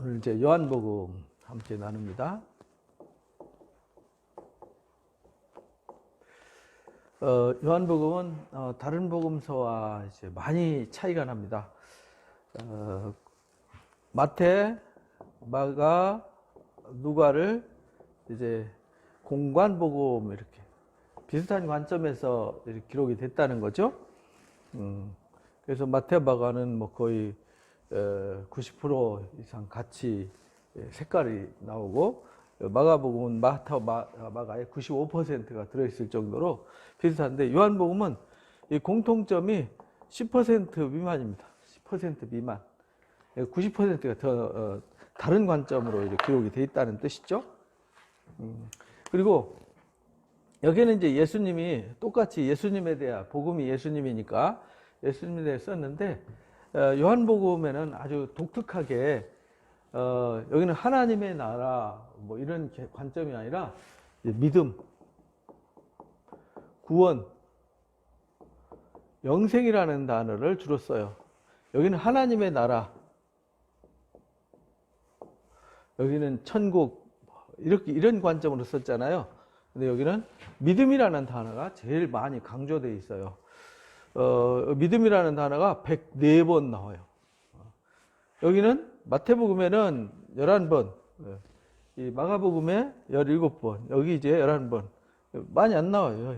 오늘 이제 요한복음 함께 나눕니다. 요한복음은 다른 복음서와 이제 많이 차이가 납니다. 마태, 마가, 누가를 이제 공관복음 이렇게 비슷한 관점에서 이렇게 기록이 됐다는 거죠. 그래서 마태, 마가는 뭐 거의 90% 이상 같이 색깔이 나오고, 마가복음은 마가의 95%가 들어있을 정도로 비슷한데, 요한복음은 이 공통점이 10% 미만입니다. 10% 미만. 90%가 더 다른 관점으로 이렇게 기록이 되어 있다는 뜻이죠. 그리고 여기는 이제 예수님이 똑같이 예수님에 대한, 복음이 예수님이니까 예수님에 대해 썼는데, 요한복음에는 아주 독특하게 여기는 하나님의 나라 뭐 이런 관점이 아니라 믿음, 구원, 영생이라는 단어를 주로 써요. 여기는 하나님의 나라, 여기는 천국, 이런 관점으로 썼잖아요. 근데 여기는 믿음이라는 단어가 제일 많이 강조되어 있어요. 믿음이라는 단어가 104번 나와요. 여기는 마태복음에는 11번, 이 마가복음에 17번, 여기 이제 11번. 많이 안 나와요.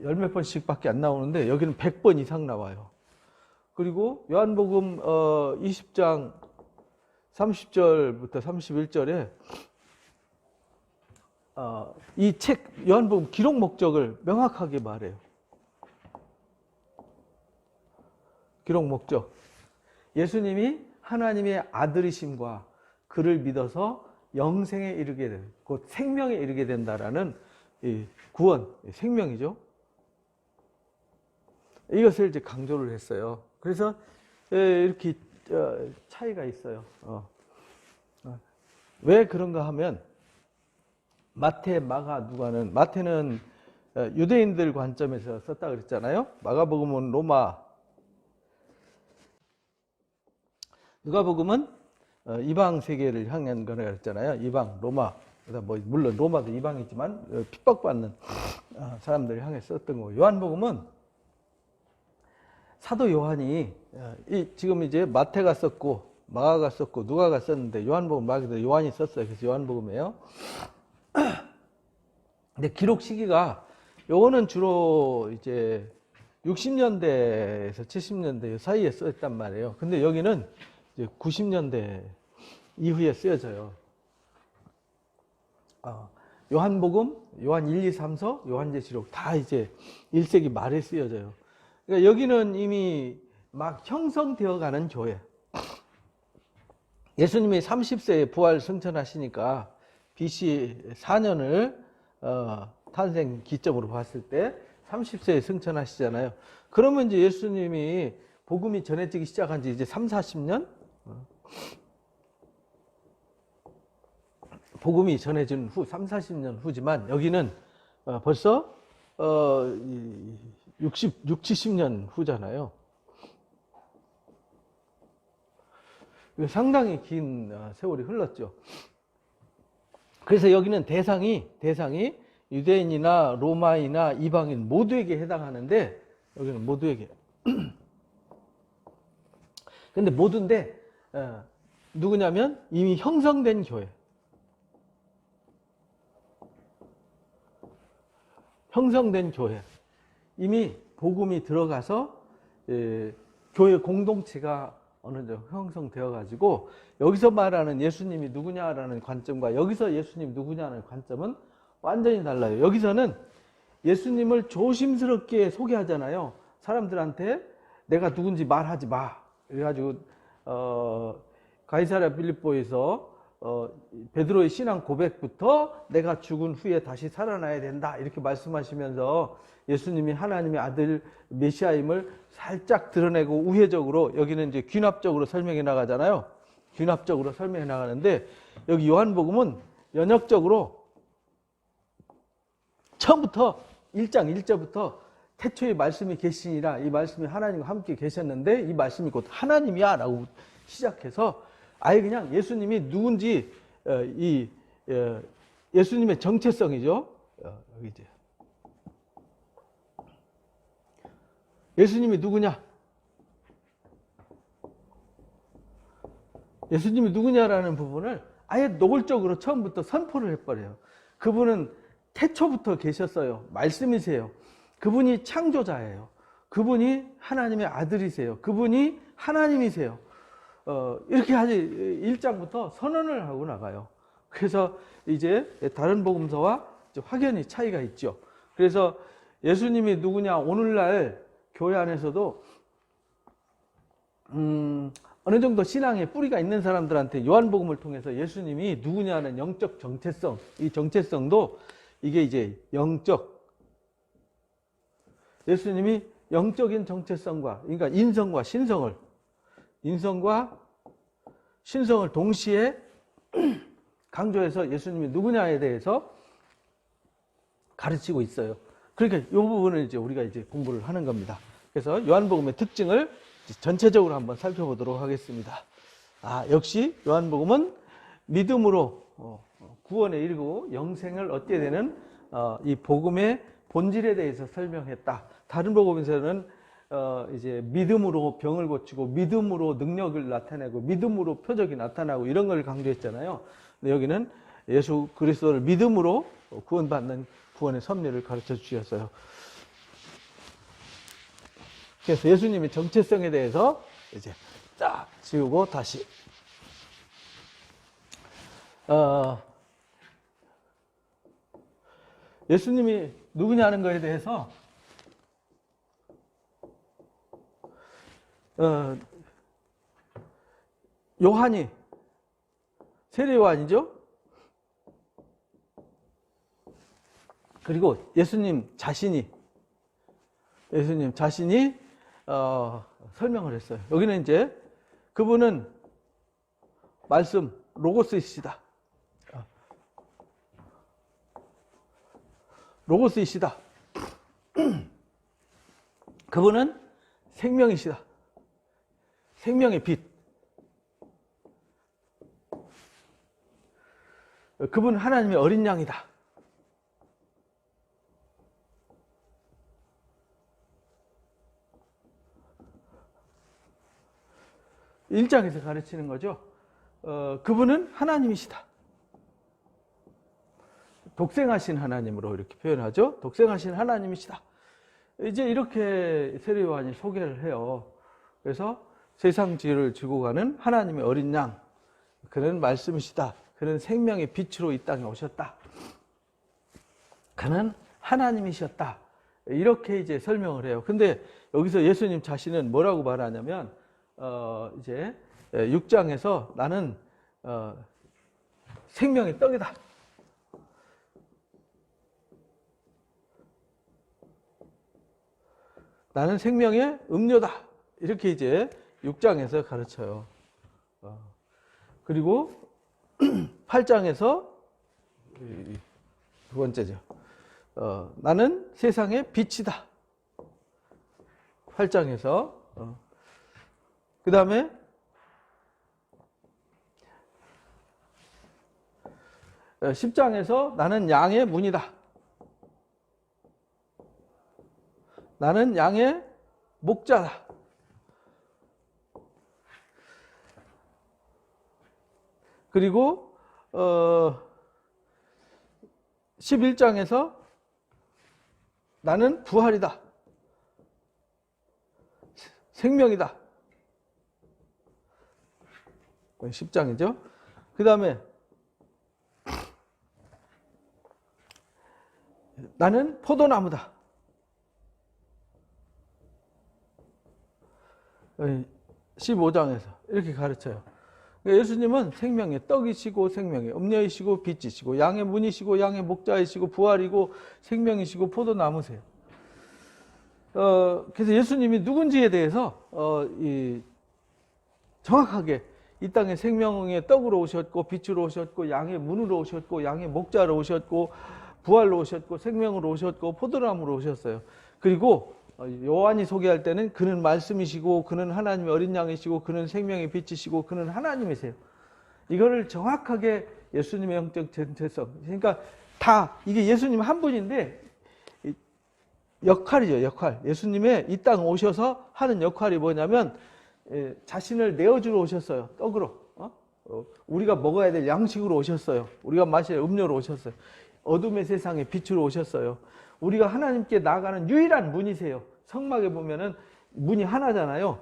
열 몇 번씩밖에 안 나오는데 여기는 100번 이상 나와요. 그리고 요한복음 20장 30절부터 31절에 이 책 요한복음 기록 목적을 명확하게 말해요. 기록 목적. 예수님이 하나님의 아들이심과 그를 믿어서 영생에 이르게 된, 곧 생명에 이르게 된다라는 이 구원, 생명이죠. 이것을 이제 강조를 했어요. 그래서 이렇게 차이가 있어요. 왜 그런가 하면 마태, 마가, 누가는, 마태는 유대인들 관점에서 썼다 그랬잖아요. 마가복음은 로마, 누가복음은 이방 세계를 향한 거라 그랬잖아요. 이방, 로마. 뭐 물론 로마도 이방이지만 핍박받는 사람들을 향해 썼던 거고, 요한복음은 사도 요한이 지금 이제 마태가 썼고 마가가 썼고 누가가 썼는데 요한복음 마가도 요한이 썼어요. 그래서 요한복음이에요. 근데 기록 시기가 요거는 주로 이제 60년대에서 70년대 사이에 쓰였단 말이에요. 근데 여기는 이제 90년대 이후에 쓰여져요. 요한복음, 요한 1, 2, 3서, 요한계시록 다 이제 1세기 말에 쓰여져요. 그러니까 여기는 이미 막 형성되어 가는 교회. 예수님이 30세에 부활 승천하시니까 BC 4년을 탄생 기점으로 봤을 때 30세에 승천하시잖아요. 그러면 이제 예수님이 복음이 전해지기 시작한 지 이제 3, 40년? 복음이 전해진 후 3, 40년 후지만 여기는 벌써 60, 70년 후잖아요. 상당히 긴 세월이 흘렀죠. 그래서 여기는 대상이 유대인이나 로마이나 이방인 모두에게 해당하는데, 여기는 모두에게. 근데 모두인데 누구냐면 이미 형성된 교회. 형성된 교회. 이미 복음이 들어가서 교회 공동체가 어느 정도 형성되어 가지고, 여기서 말하는 예수님이 누구냐라는 관점과 여기서 예수님 누구냐는 관점은 완전히 달라요. 여기서는 예수님을 조심스럽게 소개하잖아요. 사람들한테 내가 누군지 말하지 마. 그래가지고 가이사랴 빌립보에서 베드로의 신앙 고백부터 내가 죽은 후에 다시 살아나야 된다 이렇게 말씀하시면서 예수님이 하나님의 아들 메시아임을 살짝 드러내고, 우회적으로 여기는 이제 귀납적으로 설명해 나가잖아요. 귀납적으로 설명해 나가는데, 여기 요한복음은 연역적으로 처음부터 1장 1절부터 태초에 말씀이 계시니라, 이 말씀이 하나님과 함께 계셨는데 이 말씀이 곧 하나님이야 라고 시작해서 아예 그냥 예수님이 누군지 예수님의 정체성이죠. 여기 이제 예수님이 누구냐? 예수님이 누구냐라는 부분을 아예 노골적으로 처음부터 선포를 해버려요. 그분은 태초부터 계셨어요. 말씀이세요. 그분이 창조자예요. 그분이 하나님의 아들이세요. 그분이 하나님이세요. 이렇게 1장부터 선언을 하고 나가요. 그래서 이제 다른 복음서와 확연히 차이가 있죠. 그래서 예수님이 누구냐, 오늘날 교회 안에서도 어느 정도 신앙의 뿌리가 있는 사람들한테 요한복음을 통해서 예수님이 누구냐는 영적 정체성, 이 정체성도 이게 이제 예수님이 영적인 정체성과, 그러니까 인성과 신성을 동시에 강조해서 예수님이 누구냐에 대해서 가르치고 있어요. 그러니까 이 부분을 이제 우리가 이제 공부를 하는 겁니다. 그래서 요한복음의 특징을 전체적으로 한번 살펴보도록 하겠습니다. 역시 요한복음은 믿음으로 구원에 이르고 영생을 얻게 되는 이 복음의 본질에 대해서 설명했다. 다른 복음에서는 이제 믿음으로 병을 고치고 믿음으로 능력을 나타내고 믿음으로 표적이 나타나고 이런 걸 강조했잖아요. 근데 여기는 예수 그리스도를 믿음으로 구원받는 구원의 섭리를 가르쳐 주셨어요. 그래서 예수님의 정체성에 대해서 이제 딱 지우고 다시 예수님이 누구냐는 거에 대해서 요한이 세례 요한이죠. 그리고 예수님 자신이 설명을 했어요. 여기는 이제 그분은 말씀 로고스이시다. 로고스이시다. 그분은 생명이시다. 생명의 빛. 그분은 하나님의 어린 양이다. 일장에서 가르치는 거죠. 그분은 하나님이시다. 독생하신 하나님으로 이렇게 표현하죠. 독생하신 하나님이시다. 이제 이렇게 세례 요한이 소개를 해요. 그래서 세상 죄를 지고 가는 하나님의 어린 양, 그는 말씀이시다. 그는 생명의 빛으로 이 땅에 오셨다. 그는 하나님이셨다. 이렇게 이제 설명을 해요. 근데 여기서 예수님 자신은 뭐라고 말하냐면 이제 6장에서 나는 생명의 떡이다. 나는 생명의 음료다. 이렇게 이제 6장에서 가르쳐요. 그리고 8장에서 두 번째죠. 나는 세상의 빛이다. 8장에서 그 다음에 10장에서 나는 양의 문이다. 나는 양의 목자다. 그리고 11장에서 나는 부활이다. 생명이다. 10장이죠. 그 다음에 나는 포도나무다. 15장에서 이렇게 가르쳐요. 예수님은 생명의 떡이시고 생명의 음료이시고 빛이시고 양의 문이시고 양의 목자이시고 부활이고 생명이시고 포도나무세요. 그래서 예수님이 누군지에 대해서 정확하게 이 땅에 생명의 떡으로 오셨고 빛으로 오셨고 양의 문으로 오셨고 양의 목자로 오셨고 부활로 오셨고 생명으로 오셨고 포도나무로 오셨어요. 그리고 요한이 소개할 때는 그는 말씀이시고 그는 하나님의 어린 양이시고 그는 생명의 빛이시고 그는 하나님이세요. 이거를 정확하게 예수님의 영적 정체성. 그러니까 다 이게 예수님 한 분인데 역할이죠, 역할. 예수님의 이 땅 오셔서 하는 역할이 뭐냐면 자신을 내어주러 오셨어요. 떡으로. 우리가 먹어야 될 양식으로 오셨어요. 우리가 마실 음료로 오셨어요. 어둠의 세상에 빛으로 오셨어요. 우리가 하나님께 나아가는 유일한 문이세요. 성막에 보면은 문이 하나잖아요.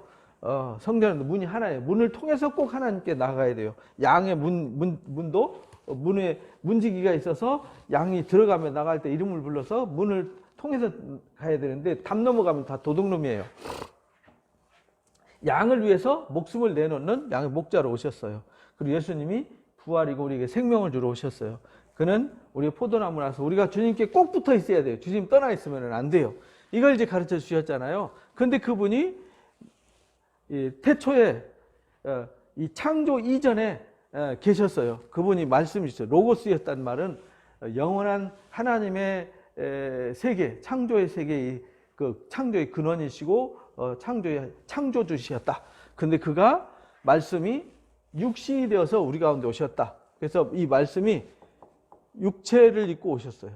성전에도 문이 하나예요. 문을 통해서 꼭 하나님께 나가야 돼요. 양의 문도 문에 문지기가 있어서 양이 들어가며 나갈 때 이름을 불러서 문을 통해서 가야 되는데 담 넘어가면 다 도둑놈이에요. 양을 위해서 목숨을 내놓는 양의 목자로 오셨어요. 그리고 예수님이 부활이고 우리에게 생명을 주러 오셨어요. 그는 우리의 포도나무라서 우리가 주님께 꼭 붙어 있어야 돼요. 주님 떠나 있으면 안 돼요. 이걸 이제 가르쳐 주셨잖아요. 그런데 그분이 태초에 이 창조 이전에 계셨어요. 그분이 말씀이시죠. 로고스였단 말은 영원한 하나님의 세계, 창조의 세계의 그 창조의 근원이시고 창조의 창조주시였다. 근데 그가 말씀이 육신이 되어서 우리 가운데 오셨다. 그래서 이 말씀이 육체를 입고 오셨어요.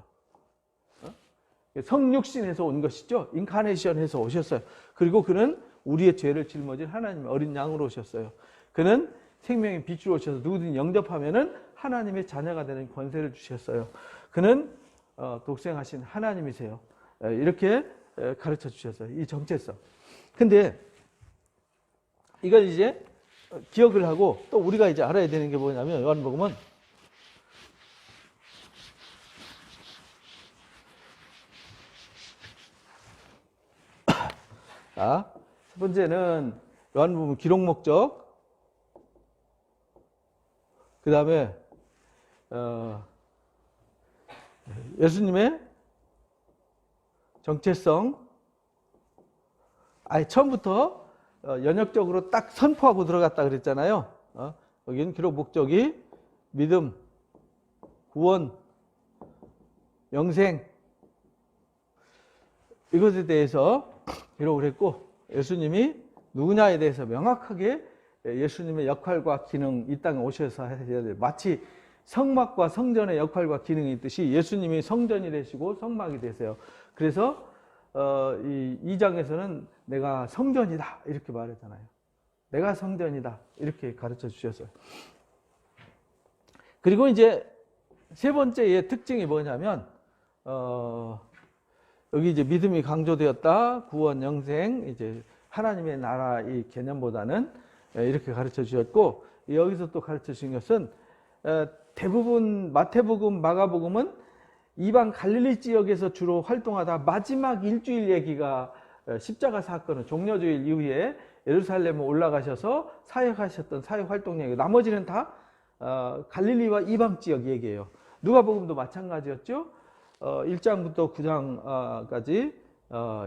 성육신에서 온 것이죠. 인카네이션에서 오셨어요. 그리고 그는 우리의 죄를 짊어진 하나님의 어린 양으로 오셨어요. 그는 생명의 빛으로 오셔서 누구든지 영접하면은 하나님의 자녀가 되는 권세를 주셨어요. 그는 독생하신 하나님이세요. 이렇게 가르쳐 주셨어요. 이 정체성. 근데 이걸 이제 기억을 하고 또 우리가 이제 알아야 되는 게 뭐냐면 요한복음은 첫 번째는 요한복음 기록 목적, 그 다음에 예수님의 정체성, 아예 처음부터 연역적으로 딱 선포하고 들어갔다 그랬잖아요. 여기는 기록 목적이 믿음, 구원, 영생 이것에 대해서 기록을 했고 예수님이 누구냐에 대해서 명확하게 예수님의 역할과 기능 이 땅에 오셔서 하셔야 돼요. 마치 성막과 성전의 역할과 기능이 있듯이 예수님이 성전이 되시고 성막이 되세요. 그래서 이 2장에서는 내가 성전이다 이렇게 말했잖아요. 내가 성전이다 이렇게 가르쳐 주셨어요. 그리고 이제 세 번째의 특징이 뭐냐면 여기 이제 믿음이 강조되었다, 구원, 영생, 이제 하나님의 나라 이 개념보다는 이렇게 가르쳐 주셨고 여기서 또 가르쳐 주신 것은 대부분 마태복음, 마가복음은 이방 갈릴리 지역에서 주로 활동하다 마지막 일주일 얘기가 십자가 사건은 종려주일 이후에 예루살렘에 올라가셔서 사역하셨던 사역 활동 얘기. 나머지는 다 갈릴리와 이방 지역 얘기예요. 누가복음도 마찬가지였죠. 1장부터 9장까지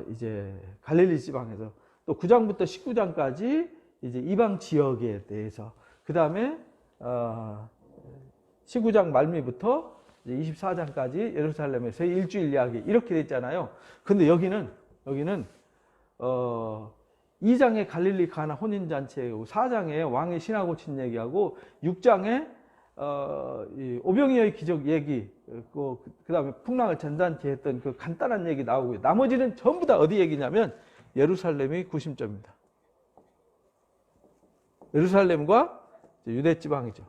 이제 갈릴리 지방에서 또 9장부터 19장까지 이제 이방 지역에 대해서 그 다음에 19장 말미부터 24장까지 예루살렘에서의 일주일 이야기 이렇게 돼 있잖아요. 근데 여기는 2장에 갈릴리 가나 혼인잔치 얘기하고 4장에 왕의 신하 고친 얘기하고 6장에 오병이어의 기적 얘기 그 다음에 풍랑을 전단케 했던 그 간단한 얘기 나오고요. 나머지는 전부 다 어디 얘기냐면 예루살렘이 구심점입니다. 예루살렘과 유대 지방이죠.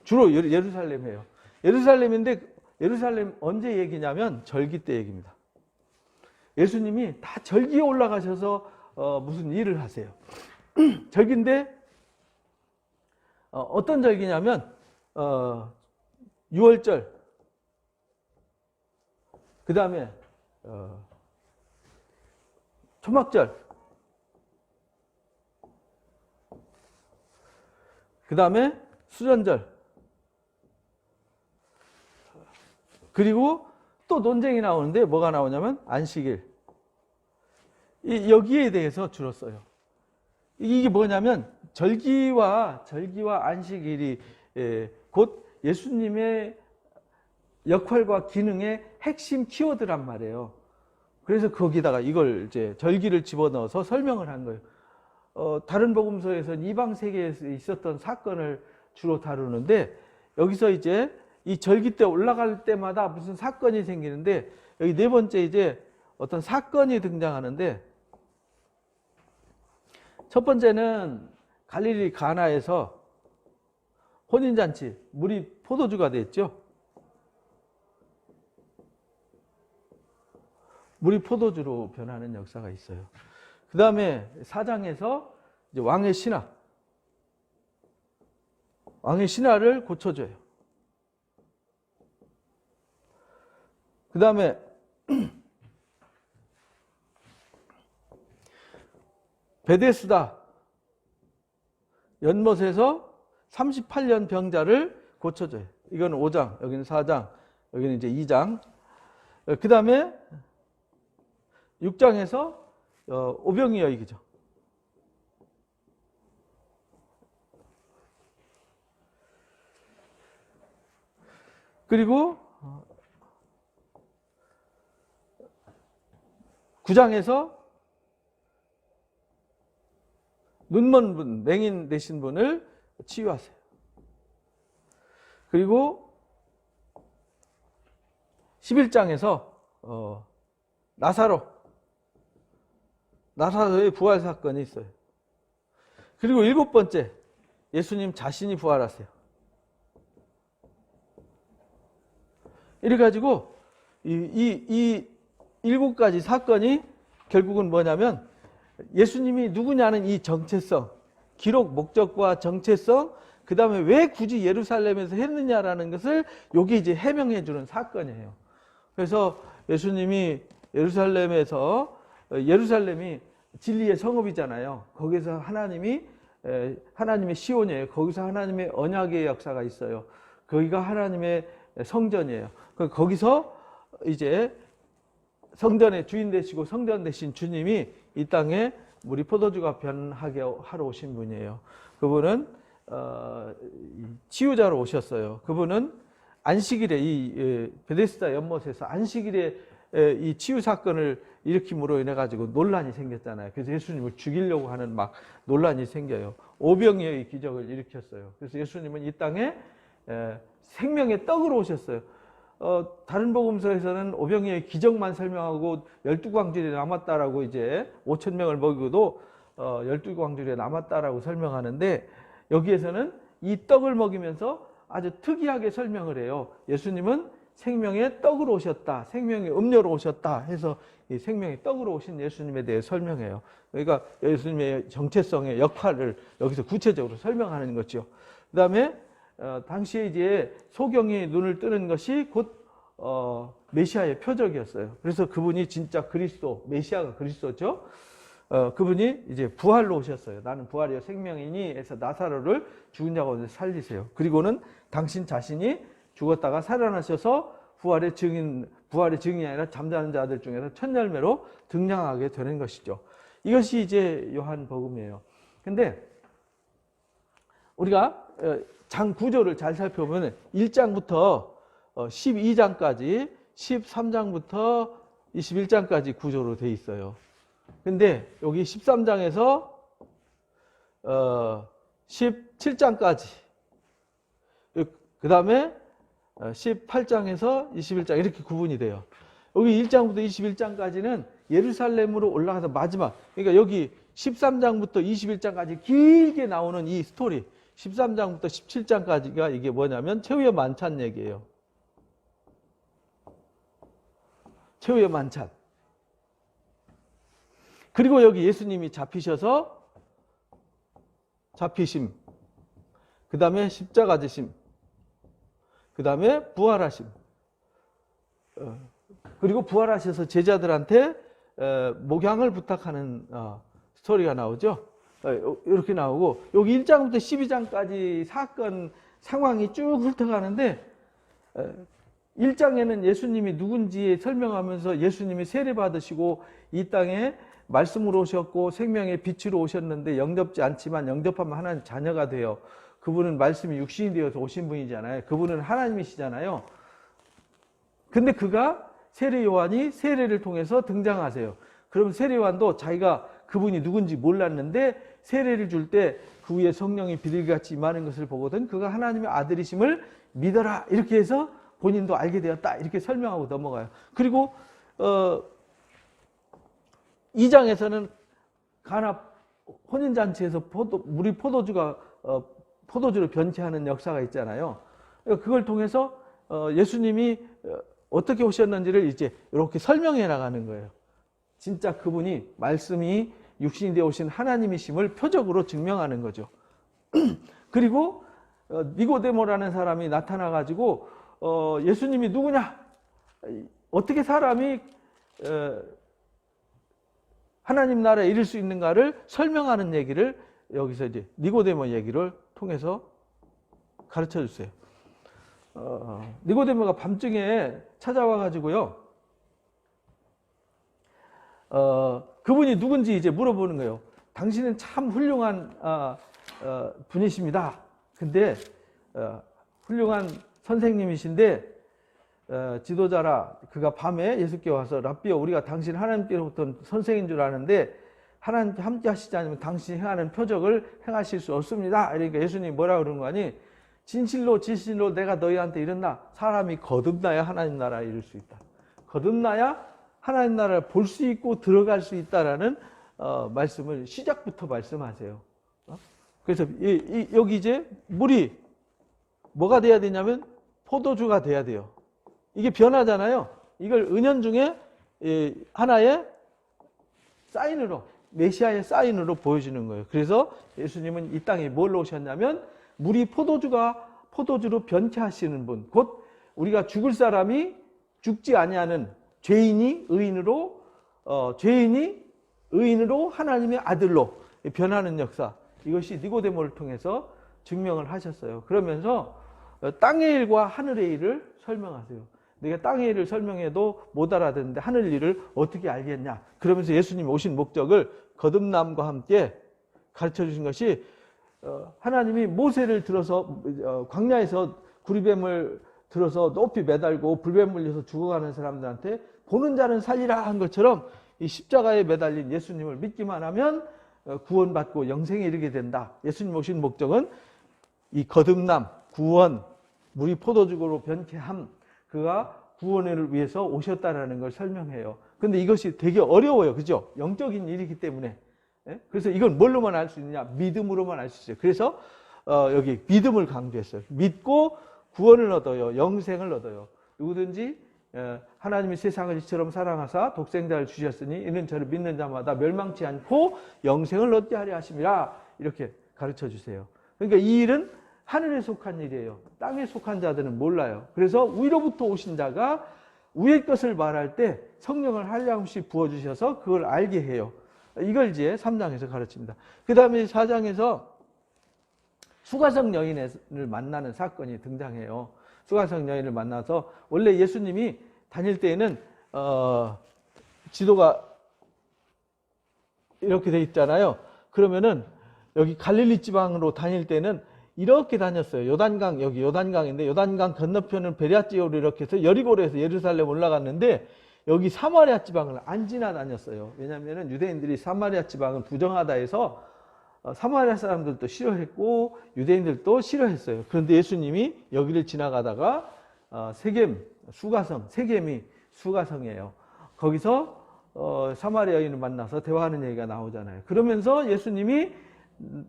주로 예루살렘이에요. 예루살렘인데 예루살렘 언제 얘기냐면 절기 때 얘기입니다. 예수님이 다 절기에 올라가셔서 무슨 일을 하세요. 절기인데 어떤 절기냐면 6월절 그 다음에 초막절 그 다음에 수전절 그리고 또 논쟁이 나오는데 뭐가 나오냐면 안식일 여기에 대해서 주로 써요. 이게 뭐냐면 절기와 안식일이 곧 예수님의 역할과 기능의 핵심 키워드란 말이에요. 그래서 거기다가 이걸 이제 절기를 집어넣어서 설명을 한 거예요. 다른 복음서에서는 이방 세계에서 있었던 사건을 주로 다루는데, 여기서 이제 이 절기 때 올라갈 때마다 무슨 사건이 생기는데, 여기 네 번째 이제 어떤 사건이 등장하는데, 첫 번째는 갈릴리 가나에서 혼인잔치, 물이 포도주가 됐죠. 물이 포도주로 변하는 역사가 있어요. 그 다음에 4장에서 이제 왕의 신하를 고쳐줘요. 그 다음에 베데스다 연못에서 38년 병자를 고쳐줘요. 이건 5장, 여기는 4장, 여기는 이제 2장. 그 다음에 6장에서 오병이어 얘기죠. 그리고 9장에서 눈먼 분, 맹인 되신 분을 치유하세요. 그리고 11장에서 나사로의 부활 사건이 있어요. 그리고 7번째, 예수님 자신이 부활하세요. 이래가지고 이 7가지 사건이 결국은 뭐냐면, 예수님이 누구냐는 이 정체성, 기록 목적과 정체성, 그 다음에 왜 굳이 예루살렘에서 했느냐라는 것을 여기 이제 해명해 주는 사건이에요. 그래서 예수님이 예루살렘이 진리의 성읍이잖아요. 거기서 하나님의 시온이에요. 거기서 하나님의 언약의 역사가 있어요. 거기가 하나님의 성전이에요. 거기서 이제 성전의 주인 되시고 성전 되신 주님이 이 땅에 물이 포도주가 변하게 하러 오신 분이에요. 그분은 치유자로 오셨어요. 그분은 안식일에 이 베데스다 연못에서 안식일에 이 치유 사건을 일으킴으로 인해 가지고 논란이 생겼잖아요. 그래서 예수님을 죽이려고 하는 막 논란이 생겨요. 오병이어의 기적을 일으켰어요. 그래서 예수님은 이 땅에 생명의 떡으로 오셨어요. 다른 복음서에서는 오병이어의 기적만 설명하고 12광줄이 남았다라고, 이제 5,000명을 먹이고도 12광줄이 남았다라고 설명하는데, 여기에서는 이 떡을 먹이면서 아주 특이하게 설명을 해요. 예수님은 생명의 떡으로 오셨다, 생명의 음료로 오셨다 해서 이 생명의 떡으로 오신 예수님에 대해 설명해요. 그러니까 예수님의 정체성의 역할을 여기서 구체적으로 설명하는 거죠. 그 다음에 당시에 이제 소경이 눈을 뜨는 것이 곧 메시아의 표적이었어요. 그래서 그분이 진짜 그리스도, 메시아가 그리스도죠. 그분이 이제 부활로 오셨어요. 나는 부활이요 생명이니 해서 나사로를 죽은 자 가운데 살리세요. 그리고는 당신 자신이 죽었다가 살아나셔서 부활의 증인이 아니라 잠자는 자들 중에서 첫 열매로 등장하게 되는 것이죠. 이것이 이제 요한복음이에요. 근데 우리가 장 구조를 잘 살펴보면 1장부터 12장까지 13장부터 21장까지 구조로 돼 있어요. 근데 여기 13장에서 17장까지, 그 다음에 18장에서 21장 이렇게 구분이 돼요. 여기 1장부터 21장까지는 예루살렘으로 올라가서 마지막, 그러니까 여기 13장부터 21장까지 길게 나오는 이 스토리, 13장부터 17장까지가 이게 뭐냐면 최후의 만찬 얘기예요. 최후의 만찬. 그리고 여기 예수님이 잡히심, 그 다음에 십자가 지심, 그 다음에 부활하심, 그리고 부활하셔서 제자들한테 목양을 부탁하는 스토리가 나오죠. 이렇게 나오고, 여기 1장부터 12장까지 사건 상황이 쭉 훑어가는데, 1장에는 예수님이 누군지 설명하면서 예수님이 세례 받으시고 이 땅에 말씀으로 오셨고 생명의 빛으로 오셨는데 영접지 않지만 영접하면 하나님 자녀가 돼요. 그분은 말씀이 육신이 되어서 오신 분이잖아요. 그분은 하나님이시잖아요. 근데 그가 세례 요한이 세례를 통해서 등장하세요. 그럼 세례 요한도 자기가 그분이 누군지 몰랐는데 세례를 줄 때 그 위에 성령이 비둘기같이 임하는 것을 보거든 그가 하나님의 아들이심을 믿어라. 이렇게 해서 본인도 알게 되었다. 이렇게 설명하고 넘어가요. 그리고 2장에서는 가나 혼인잔치에서 물이 포도주로 변체하는 역사가 있잖아요. 그걸 통해서 예수님이 어떻게 오셨는지를 이제 이렇게 설명해 나가는 거예요. 진짜 그분이 말씀이 육신이 되어 오신 하나님이심을 표적으로 증명하는 거죠. 그리고 니고데모라는 사람이 나타나가지고 예수님이 누구냐? 어떻게 사람이 하나님 나라에 이를 수 있는가를 설명하는 얘기를 여기서 이제 니고데모 얘기를 통해서 가르쳐 주세요. 니고데모가 밤중에 찾아와 가지고요. 그분이 누군지 이제 물어보는 거예요. 당신은 참 훌륭한 분이십니다. 근데 훌륭한 선생님이신데 지도자라 그가 밤에 예수께 와서 랍비여 우리가 당신 하나님께로부터 선생인 줄 아는데 하나님께 함께 하시지 않으면 당신이 행하는 표적을 행하실 수 없습니다. 그러니까 예수님이 뭐라 그러는 거 아니? 진실로 내가 너희한테 이른다. 사람이 거듭나야 하나님 나라에 이를 수 있다. 거듭나야 하나님 나라를 볼 수 있고 들어갈 수 있다라는 말씀을 시작부터 말씀하세요. 그래서 여기 이제 물이 뭐가 돼야 되냐면 포도주가 돼야 돼요. 이게 변하잖아요. 이걸 은연중에 하나의 사인으로 메시아의 사인으로 보여주는 거예요. 그래서 예수님은 이 땅에 뭘로 오셨냐면 물이 포도주로 변케하시는 분, 곧 우리가 죽을 사람이 죽지 아니하는 죄인이 의인으로 하나님의 아들로 변하는 역사, 이것이 니고데모를 통해서 증명을 하셨어요. 그러면서 땅의 일과 하늘의 일을 설명하세요. 내가 땅의 일을 설명해도 못 알아듣는데 하늘 일을 어떻게 알겠냐. 그러면서 예수님이 오신 목적을 거듭남과 함께 가르쳐 주신 것이 하나님이 모세를 들어서 광야에서 구리뱀을 들어서 높이 매달고 불뱀 물려서 죽어가는 사람들한테 보는 자는 살리라 한 것처럼 이 십자가에 매달린 예수님을 믿기만 하면 구원받고 영생에 이르게 된다. 예수님 오신 목적은 이 거듭남, 구원, 물이 포도주로 변케함, 그가 구원을 위해서 오셨다라는 걸 설명해요. 근데 이것이 되게 어려워요. 그죠? 영적인 일이기 때문에. 그래서 이건 뭘로만 알 수 있느냐? 믿음으로만 알 수 있어요. 그래서 여기 믿음을 강조했어요. 믿고 구원을 얻어요. 영생을 얻어요. 누구든지 하나님이 세상을 이처럼 사랑하사 독생자를 주셨으니 이는 저를 믿는 자마다 멸망치 않고 영생을 얻게 하려 하심이라. 이렇게 가르쳐 주세요. 그러니까 이 일은 하늘에 속한 일이에요. 땅에 속한 자들은 몰라요. 그래서 위로부터 오신 자가 위의 것을 말할 때 성령을 한량씩 부어주셔서 그걸 알게 해요. 이걸 이제 3장에서 가르칩니다. 그 다음에 4장에서 수가성 여인을 만나는 사건이 등장해요. 수가성 여인을 만나서 원래 예수님이 다닐 때에는 지도가 이렇게 돼 있잖아요. 그러면은 여기 갈릴리 지방으로 다닐 때는 이렇게 다녔어요. 요단강, 여기 요단강인데 요단강 건너편은 베레아 지역으로 이렇게 해서 여리고로에서 예루살렘 올라갔는데 여기 사마리아 지방을 안 지나다녔어요. 왜냐하면 유대인들이 사마리아 지방은 부정하다 해서 사마리아 사람들도 싫어했고 유대인들도 싫어했어요. 그런데 예수님이 여기를 지나가다가 세겜, 세겜이 수가성이에요. 거기서 사마리아 여인을 만나서 대화하는 얘기가 나오잖아요. 그러면서 예수님이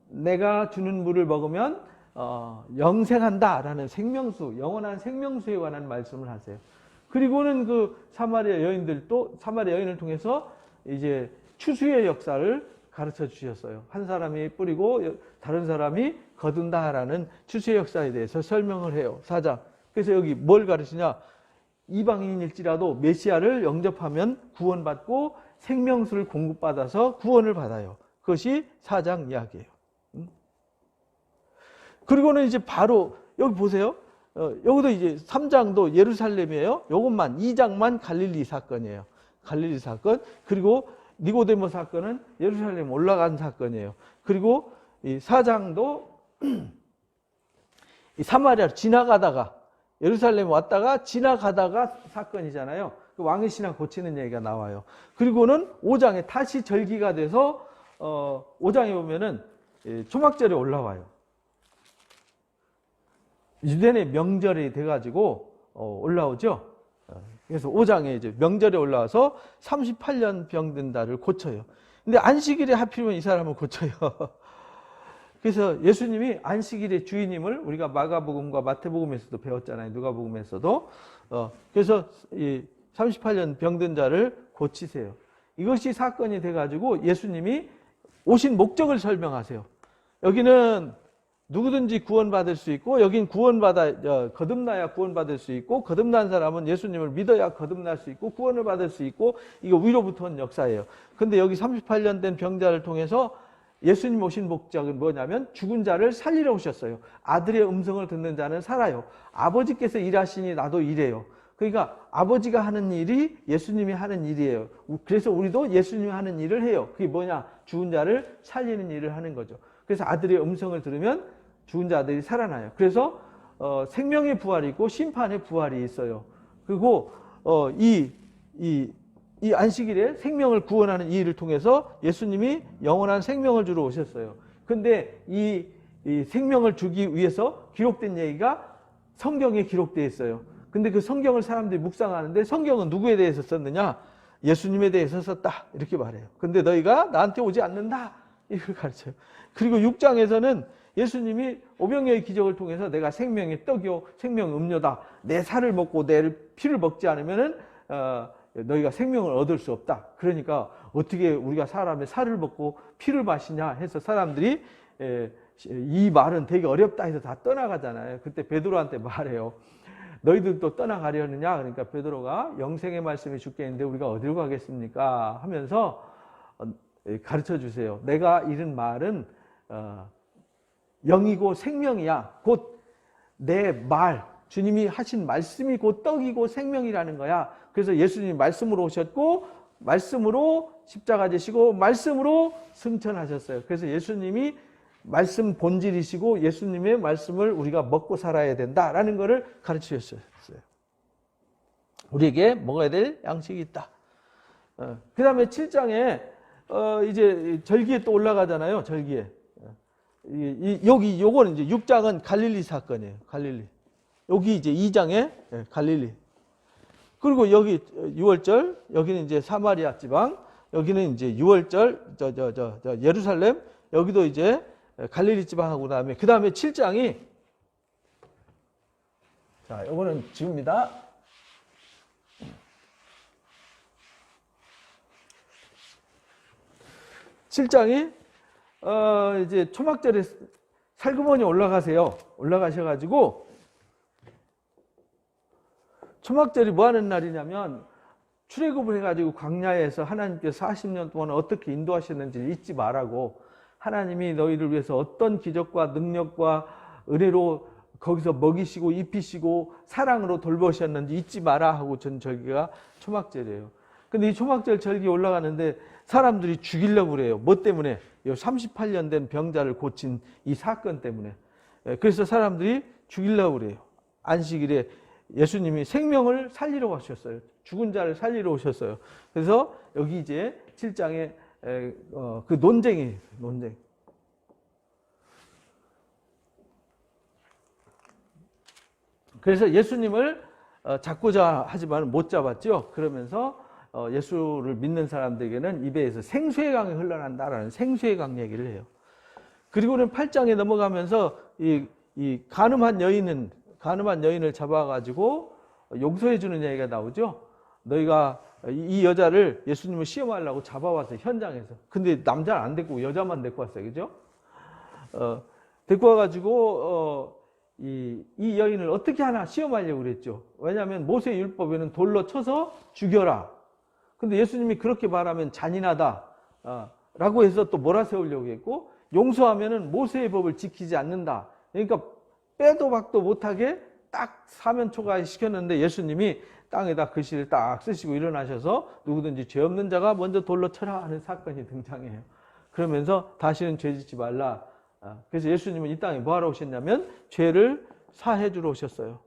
내가 주는 물을 먹으면 영생한다라는 생명수, 영원한 생명수에 관한 말씀을 하세요. 그리고는 그 사마리아 여인을 통해서 이제 추수의 역사를 가르쳐 주셨어요. 한 사람이 뿌리고 다른 사람이 거둔다라는 추수의 역사에 대해서 설명을 해요. 4장. 그래서 여기 뭘 가르치냐? 이방인일지라도 메시아를 영접하면 구원받고 생명수를 공급받아서 구원을 받아요. 그것이 4장 이야기예요. 그리고는 이제 바로 여기 보세요. 여기도 이제 3장도 예루살렘이에요. 요것만 2장만 갈릴리 사건이에요. 갈릴리 사건. 그리고 니고데모 사건은 예루살렘 올라간 사건이에요. 그리고 이 4장도 이 사마리아를 지나가다가 예루살렘 왔다가 지나가다가 사건이잖아요. 그 왕의 신앙 고치는 얘기가 나와요. 그리고는 5장에 다시 절기가 돼서 5장에 보면은 초막절에 올라와요. 유대인의 명절이 돼가지고 올라오죠. 그래서 5장에 이제 명절에 올라와서 38년 병든 자를 고쳐요. 근데 안식일에 하필이면 이 사람을 고쳐요. 그래서 예수님이 안식일의 주인임을 우리가 마가복음과 마태복음에서도 배웠잖아요. 누가복음에서도. 그래서 이 38년 병든 자를 고치세요. 이것이 사건이 돼가지고 예수님이 오신 목적을 설명하세요. 여기는 누구든지 구원받을 수 있고, 여긴 거듭나야 구원받을 수 있고, 거듭난 사람은 예수님을 믿어야 거듭날 수 있고, 구원을 받을 수 있고, 이거 위로부터 온 역사예요. 근데 여기 38년 된 병자를 통해서 예수님 오신 목적은 뭐냐면 죽은 자를 살리러 오셨어요. 아들의 음성을 듣는 자는 살아요. 아버지께서 일하시니 나도 일해요. 그러니까 아버지가 하는 일이 예수님이 하는 일이에요. 그래서 우리도 예수님이 하는 일을 해요. 그게 뭐냐? 죽은 자를 살리는 일을 하는 거죠. 그래서 아들의 음성을 들으면 죽은 자들이 살아나요. 그래서 생명의 부활이 있고 심판의 부활이 있어요. 그리고 이 안식일에 생명을 구원하는 이 일을 통해서 예수님이 영원한 생명을 주러 오셨어요. 근데 이 생명을 주기 위해서 기록된 얘기가 성경에 기록되어 있어요. 근데 그 성경을 사람들이 묵상하는데 성경은 누구에 대해서 썼느냐? 예수님에 대해서 썼다. 이렇게 말해요. 근데 너희가 나한테 오지 않는다. 이걸 가르쳐요. 그리고 6장에서는 예수님이 오병이어의 기적을 통해서 내가 생명의 떡이요 생명의 음료다. 내 살을 먹고 내 피를 먹지 않으면은 너희가 생명을 얻을 수 없다. 그러니까 어떻게 우리가 사람의 살을 먹고 피를 마시냐 해서 사람들이 이 말은 되게 어렵다 해서 다 떠나가잖아요. 그때 베드로한테 말해요. 너희들도 떠나가려느냐? 그러니까 베드로가 영생의 말씀이 주께 있는데 우리가 어디로 가겠습니까? 하면서 가르쳐 주세요. 내가 이른 말은 영이고 생명이야. 곧 내 말, 주님이 하신 말씀이 곧 떡이고 생명이라는 거야. 그래서 예수님이 말씀으로 오셨고 말씀으로 십자가 지시고 말씀으로 승천하셨어요. 그래서 예수님이 말씀 본질이시고 예수님의 말씀을 우리가 먹고 살아야 된다라는 것을 가르쳐 주셨어요. 우리에게 먹어야 될 양식이 있다. 그 다음에 7장에 이제 절기에 또 올라가잖아요. 절기에. 요거는 이제 6장은 갈릴리 사건이에요. 갈릴리. 여기 이제 2장에 갈릴리. 그리고 여기 6월절, 여기는 이제 사마리아 지방, 여기는 이제 6월절, 예루살렘, 여기도 이제 갈릴리 지방하고 그 다음에 7장이 자, 요거는 지웁니다. (7장이) 이제 초막절에 살그머니 올라가셔가지고 초막절이 뭐 하는 날이냐면 출애굽을 해가지고 광야에서 하나님께서 40년 동안 어떻게 인도하셨는지 잊지 말라고 하나님이 너희를 위해서 어떤 기적과 능력과 은혜로 거기서 먹이시고 입히시고 사랑으로 돌보셨는지 잊지 마라 하고 전 절기가 초막절이에요. 근데 이 초막절 절기 올라가는데 사람들이 죽이려고 그래요. 뭐 때문에? 38년 된 병자를 고친 이 사건 때문에. 그래서 사람들이 죽이려고 그래요. 안식일에 예수님이 생명을 살리러 오셨어요. 죽은 자를 살리러 오셨어요. 그래서 여기 이제 7장에 그 논쟁. 그래서 예수님을 잡고자 하지만 못 잡았죠. 그러면서 예수를 믿는 사람들에게는 입에서 생수의 강이 흘러난다라는 생수의 강 얘기를 해요. 그리고는 8장에 넘어가면서 이 간음한 여인을 잡아가지고 용서해 주는 얘기가 나오죠. 너희가 이 여자를 예수님을 시험하려고 잡아와서 현장에서. 근데 남자는 안 데리고 여자만 데리고 왔어요. 그죠? 데리고 와가지고 이 여인을 어떻게 하나 시험하려고 그랬죠. 왜냐하면 모세 율법에는 돌로 쳐서 죽여라. 근데 예수님이 그렇게 말하면 잔인하다 라고 해서 또 몰아세우려고 했고, 용서하면은 모세의 법을 지키지 않는다. 그러니까 빼도 박도 못하게 딱 사면 초과시켰는데 예수님이 땅에다 글씨를 딱 쓰시고 일어나셔서 누구든지 죄 없는 자가 먼저 돌로 쳐라 하는 사건이 등장해요. 그러면서 다시는 죄 짓지 말라. 그래서 예수님은 이 땅에 뭐하러 오셨냐면 죄를 사해 주러 오셨어요.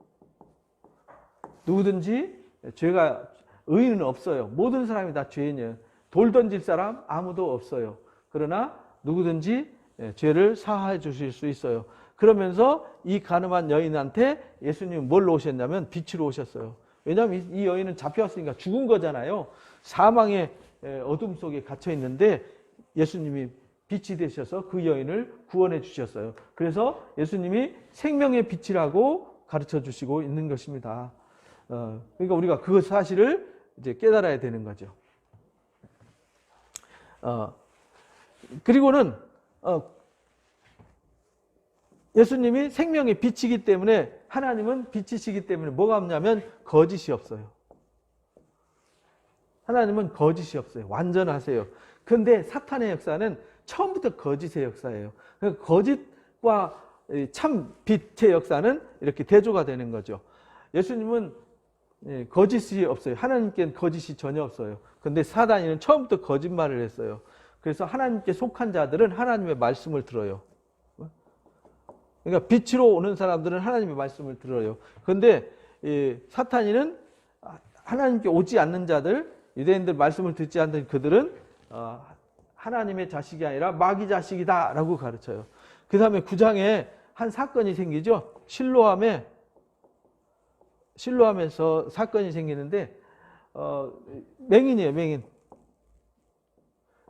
누구든지 죄가 의인은 없어요. 모든 사람이 다 죄인이에요. 돌 던질 사람 아무도 없어요. 그러나 누구든지 죄를 사하해 주실 수 있어요. 그러면서 이 가늠한 여인한테 예수님은 뭘로 오셨냐면 빛으로 오셨어요. 왜냐하면 이 여인은 잡혀왔으니까 죽은 거잖아요. 사망의 어둠 속에 갇혀 있는데 예수님이 빛이 되셔서 그 여인을 구원해 주셨어요. 그래서 예수님이 생명의 빛이라고 가르쳐 주시고 있는 것입니다. 그러니까 우리가 그 사실을 이제 깨달아야 되는 거죠. 그리고는 예수님이 생명의 빛이기 때문에, 하나님은 빛이시기 때문에 뭐가 없냐면 거짓이 없어요. 하나님은 거짓이 없어요. 완전하세요. 그런데 사탄의 역사는 처음부터 거짓의 역사예요. 거짓과 참 빛의 역사는 이렇게 대조가 되는 거죠. 예수님은 거짓이 없어요. 하나님께는 거짓이 전혀 없어요. 그런데 사단이는 처음부터 거짓말을 했어요. 그래서 하나님께 속한 자들은 하나님의 말씀을 들어요. 그러니까 빛으로 오는 사람들은 하나님의 말씀을 들어요. 그런데 사탄이는 하나님께 오지 않는 자들, 유대인들 말씀을 듣지 않는 그들은 하나님의 자식이 아니라 마귀 자식이다 라고 가르쳐요. 그 다음에 9장에 한 사건이 생기죠. 실로암에서 사건이 생기는데 맹인이에요.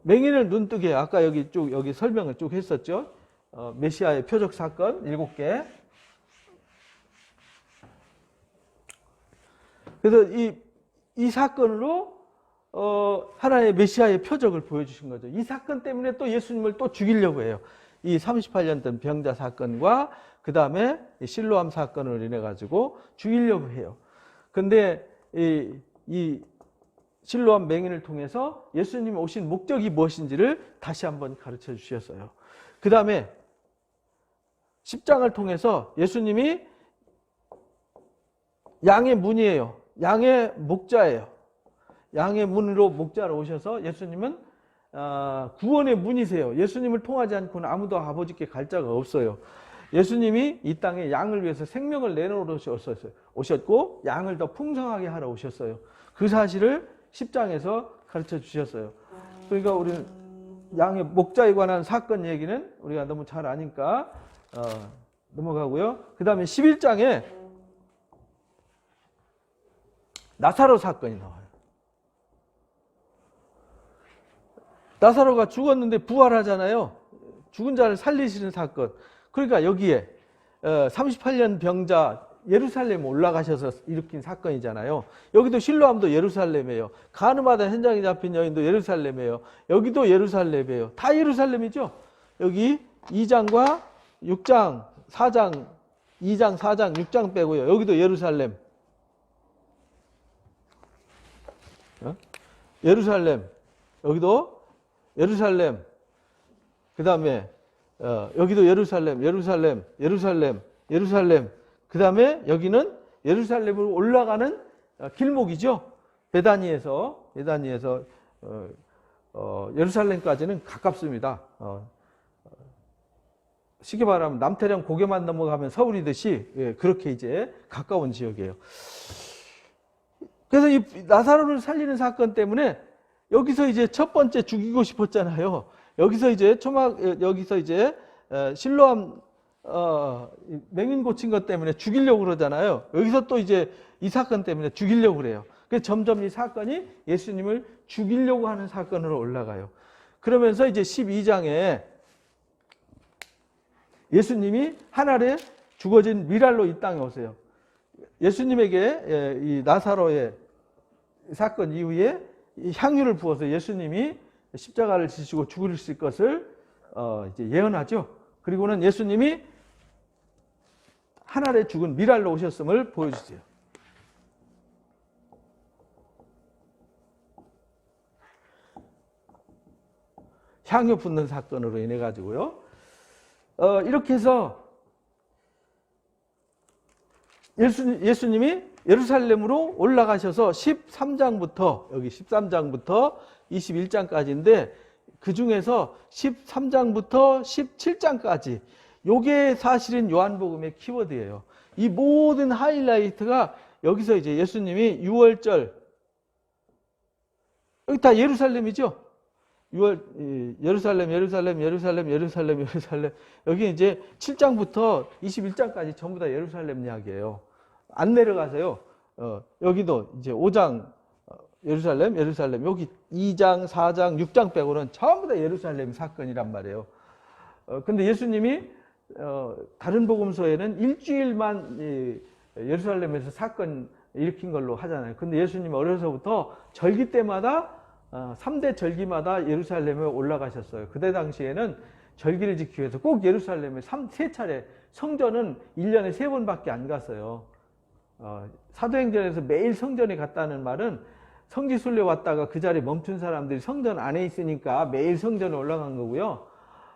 맹인을 눈뜨게, 아까 여기 설명을 쭉 했었죠. 메시아의 표적 사건 7개. 그래서 이 사건으로 하나의 메시아의 표적을 보여주신 거죠. 이 사건 때문에 또 예수님을 또 죽이려고 해요. 이 38년 된 병자 사건과 그 다음에 실로암 사건을 인해 가지고 죽이려고 해요. 근데 이 실로암 맹인을 통해서 예수님이 오신 목적이 무엇인지를 다시 한번 가르쳐 주셨어요. 그 다음에 10장을 통해서 예수님이 양의 문이에요. 양의 목자예요. 양의 문으로 목자로 오셔서 예수님은 구원의 문이세요. 예수님을 통하지 않고는 아무도 아버지께 갈 자가 없어요. 예수님이 이 땅에 양을 위해서 생명을 내놓으러 오셨고 양을 더 풍성하게 하러 오셨어요. 그 사실을 10장에서 가르쳐 주셨어요. 그러니까 우리는 양의 목자에 관한 사건 얘기는 우리가 너무 잘 아니까 넘어가고요. 그 다음에 11장에 나사로 사건이 나와요. 나사로가 죽었는데 부활하잖아요. 죽은 자를 살리시는 사건. 그러니까 여기에 38년 병자 예루살렘 올라가셔서 일으킨 사건이잖아요. 여기도 실로암도 예루살렘이에요. 가늠하던 현장에 잡힌 여인도 예루살렘이에요. 여기도 예루살렘이에요. 다 예루살렘이죠. 여기 2장과 6장, 4장, 2장, 4장, 6장 빼고요. 여기도 예루살렘. 예루살렘. 여기도 예루살렘. 그 다음에 여기도 예루살렘, 예루살렘, 예루살렘, 예루살렘. 그 다음에 여기는 예루살렘으로 올라가는 길목이죠. 베다니에서 예루살렘까지는 가깝습니다. 쉽게 말하면 남태령 고개만 넘어가면 서울이듯이 그렇게 이제 가까운 지역이에요. 그래서 이 나사로를 살리는 사건 때문에 여기서 이제 첫 번째 죽이고 싶었잖아요. 여기서 이제 실로암 맹인 고친 것 때문에 죽이려고 그러잖아요. 여기서 또 이제 이 사건 때문에 죽이려고 그래요. 그래서 점점 이 사건이 예수님을 죽이려고 하는 사건으로 올라가요. 그러면서 이제 12장에 예수님이 한 알에 죽어진 미랄로 이 땅에 오세요. 예수님에게 이 나사로의 사건 이후에 향유를 부어서 예수님이 십자가를 지시고 죽으실 것을 이제 예언하죠. 그리고는 예수님이 한 알에 죽은 미랄로 오셨음을 보여주세요. 향유 붓는 사건으로 인해 가지고요. 이렇게 해서 예수님이 예루살렘으로 올라가셔서 13장부터 여기 13장부터 21장까지인데 그 중에서 13장부터 17장까지 요게 사실은 요한복음의 키워드예요. 이 모든 하이라이트가 여기서 이제 예수님이 6월절 여기 다 예루살렘이죠. 6월 예루살렘, 예루살렘, 예루살렘, 예루살렘, 예루살렘. 여기 이제 7장부터 21장까지 전부 다 예루살렘 이야기예요. 안 내려가세요. 여기도 이제 5장 예루살렘, 예루살렘. 여기 2장, 4장, 6장 빼고는 전부 다 예루살렘 사건이란 말이에요. 근데 예수님이 다른 복음서에는 일주일만 예루살렘에서 사건 일으킨 걸로 하잖아요. 근데 예수님이 어려서부터 절기 때마다 3대 절기마다 예루살렘에 올라가셨어요. 그때 당시에는 절기를 지키기 위해서 꼭 예루살렘에 3차례, 성전은 1년에 3번밖에 안 갔어요. 사도행전에서 매일 성전에 갔다는 말은 성지순례 왔다가 그 자리에 멈춘 사람들이 성전 안에 있으니까 매일 성전에 올라간 거고요.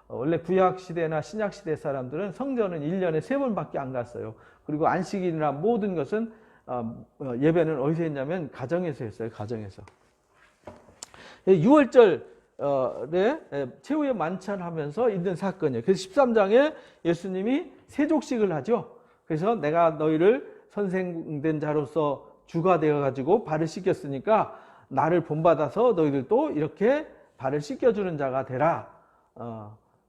원래 구약시대나 신약시대 사람들은 성전은 1년에 3번밖에 안 갔어요. 그리고 안식일이나 모든 것은 예배는 어디서 했냐면 가정에서 했어요. 가정에서. 6월절에 최후의 만찬하면서 있는 사건이에요. 그래서 13장에 예수님이 세족식을 하죠. 그래서 내가 너희를 선생된 자로서 주가 되어가지고 발을 씻겼으니까 나를 본받아서 너희들도 이렇게 발을 씻겨주는 자가 되라.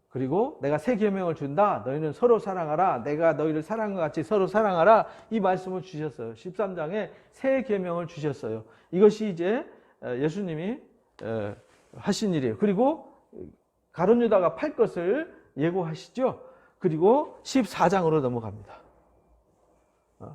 그리고 내가 새 계명을 준다. 너희는 서로 사랑하라. 내가 너희를 사랑한 것 같이 서로 사랑하라. 이 말씀을 주셨어요. 13장에 새 계명을 주셨어요. 이것이 이제 예수님이 하신 일이에요. 그리고 가룟 유다가 팔 것을 예고하시죠. 그리고 14장으로 넘어갑니다.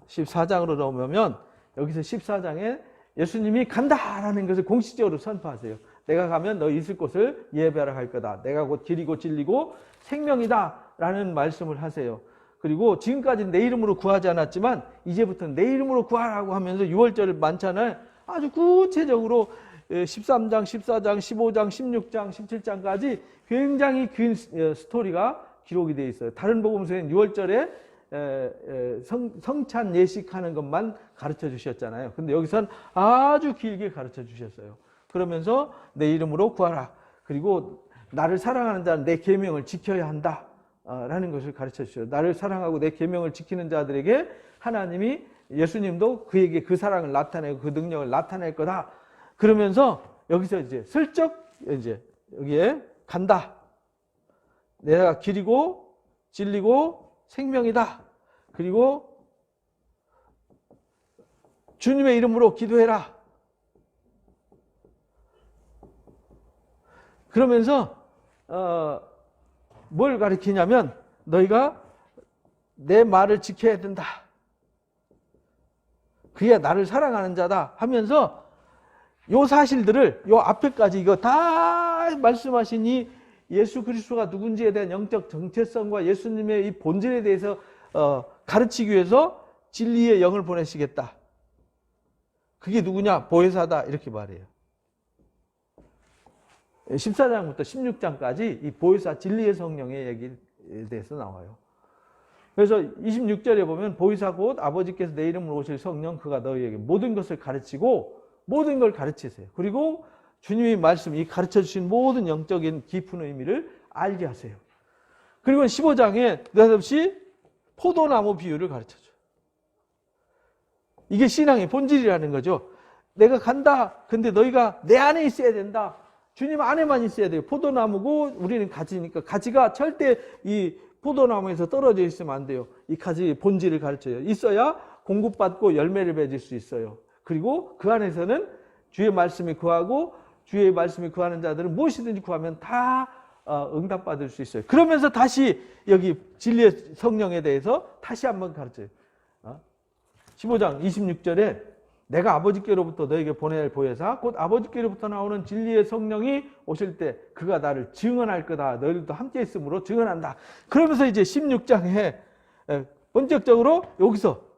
14장으로 넘어오면 여기서 14장에 예수님이 간다라는 것을 공식적으로 선포하세요. 내가 가면 너 있을 곳을 예배하러 갈 거다. 내가 곧 길이고 진리고 생명이다 라는 말씀을 하세요. 그리고 지금까지는 내 이름으로 구하지 않았지만 이제부터는 내 이름으로 구하라고 하면서 6월절 만찬을 아주 구체적으로 13장, 14장, 15장, 16장, 17장까지 굉장히 긴 스토리가 기록이 되어 있어요. 다른 복음서에는 6월절에 성찬 예식하는 것만 가르쳐 주셨잖아요. 근데 여기서는 아주 길게 가르쳐 주셨어요. 그러면서 내 이름으로 구하라. 그리고 나를 사랑하는 자는 내 계명을 지켜야 한다. 라는 것을 가르쳐 주셔요. 나를 사랑하고 내 계명을 지키는 자들에게 하나님이 예수님도 그에게 그 사랑을 나타내고 그 능력을 나타낼 거다. 그러면서 여기서 이제 슬쩍 이제 여기에 간다. 내가 길이고 진리고 생명이다. 그리고 주님의 이름으로 기도해라. 그러면서 뭘 가리키냐면 너희가 내 말을 지켜야 된다. 그게 나를 사랑하는 자다 하면서 요 사실들을 요 앞에까지 이거 다 말씀하신 이 예수 그리스도가 누군지에 대한 영적 정체성과 예수님의 이 본질에 대해서 가르치기 위해서 진리의 영을 보내시겠다. 그게 누구냐? 보혜사다. 이렇게 말해요. 14장부터 16장까지 이 보혜사 진리의 성령의 얘기에 대해서 나와요. 그래서 26절에 보면 보혜사 곧 아버지께서 내 이름으로 오실 성령 그가 너희에게 모든 것을 가르치고 모든 걸 가르치세요. 그리고 주님의 말씀, 이 가르쳐 주신 모든 영적인 깊은 의미를 알게 하세요. 그리고 15장에 느닷없이 포도나무 비유를 가르쳐 줘요. 이게 신앙의 본질이라는 거죠. 내가 간다. 근데 너희가 내 안에 있어야 된다. 주님 안에만 있어야 돼요. 포도나무고 우리는 가지니까 가지가 절대 이 포도나무에서 떨어져 있으면 안 돼요. 이 가지의 본질을 가르쳐요. 있어야 공급받고 열매를 맺을 수 있어요. 그리고 그 안에서는 주의 말씀이 구하고 주의 말씀이 구하는 자들은 무엇이든지 구하면 다 응답받을 수 있어요. 그러면서 다시 여기 진리의 성령에 대해서 다시 한번 가르쳐요. 15장 26절에 내가 아버지께로부터 너에게 보낼 보혜사 곧 아버지께로부터 나오는 진리의 성령이 오실 때 그가 나를 증언할 거다. 너희들도 함께 있으므로 증언한다. 그러면서 이제 16장에 본격적으로 여기서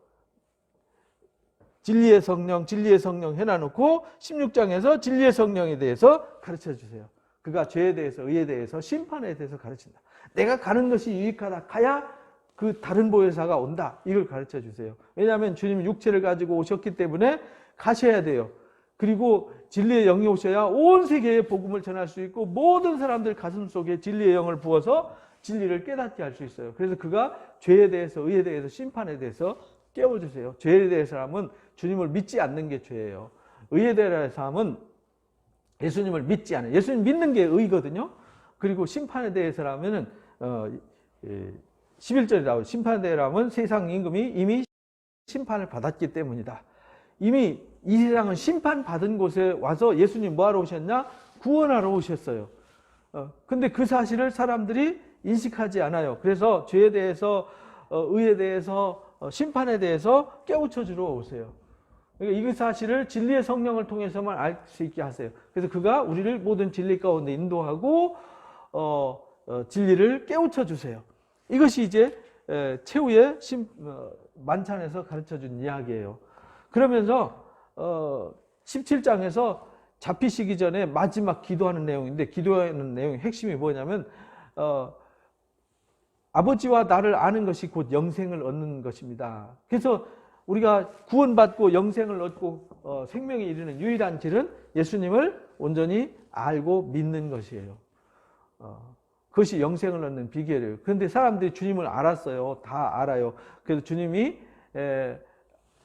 진리의 성령 해놔놓고 16장에서 진리의 성령에 대해서 가르쳐 주세요. 그가 죄에 대해서 의에 대해서 심판에 대해서 가르친다. 내가 가는 것이 유익하다. 가야 그 다른 보혜사가 온다. 이걸 가르쳐 주세요. 왜냐하면 주님이 육체를 가지고 오셨기 때문에 가셔야 돼요. 그리고 진리의 영이 오셔야 온 세계에 복음을 전할 수 있고 모든 사람들 가슴 속에 진리의 영을 부어서 진리를 깨닫게 할 수 있어요. 그래서 그가 죄에 대해서 의에 대해서 심판에 대해서 깨워주세요. 죄에 대해서 하면 주님을 믿지 않는 게 죄예요. 의에 대해서 하면 예수님을 믿지 않아요. 예수님 믿는 게 의거든요. 그리고 심판에 대해서라면은 11절에 나오죠. 심판에 대해서라면 세상 임금이 이미 심판을 받았기 때문이다. 이미 이 세상은 심판받은 곳에 와서 예수님 뭐하러 오셨냐? 구원하러 오셨어요. 근데 그 사실을 사람들이 인식하지 않아요. 그래서 죄에 대해서, 의에 대해서, 심판에 대해서 깨우쳐 주러 오세요. 그러니까 이 사실을 진리의 성령을 통해서만 알 수 있게 하세요. 그래서 그가 우리를 모든 진리 가운데 인도하고 진리를 깨우쳐 주세요. 이것이 이제 최후의 만찬에서 가르쳐 준 이야기예요. 그러면서 17장에서 잡히시기 전에 마지막 기도하는 내용인데, 기도하는 내용의 핵심이 뭐냐면 아버지와 나를 아는 것이 곧 영생을 얻는 것입니다. 그래서 우리가 구원받고 영생을 얻고 생명에 이르는 유일한 길은 예수님을 온전히 알고 믿는 것이에요. 그것이 영생을 얻는 비결이에요. 그런데 사람들이 주님을 알았어요. 다 알아요. 그래서 주님이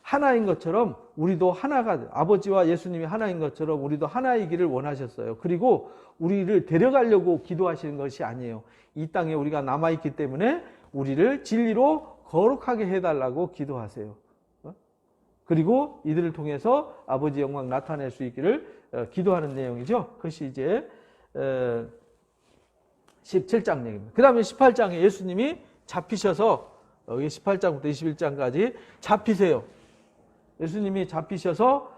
하나인 것처럼 우리도 하나가, 아버지와 예수님이 하나인 것처럼 우리도 하나이기를 원하셨어요. 그리고 우리를 데려가려고 기도하시는 것이 아니에요. 이 땅에 우리가 남아있기 때문에 우리를 진리로 거룩하게 해달라고 기도하세요. 그리고 이들을 통해서 아버지 영광 나타낼 수 있기를 기도하는 내용이죠. 그것이 이제 17장 얘기입니다. 그 다음에 18장에 예수님이 잡히셔서, 여기 18장부터 21장까지 잡히세요. 예수님이 잡히셔서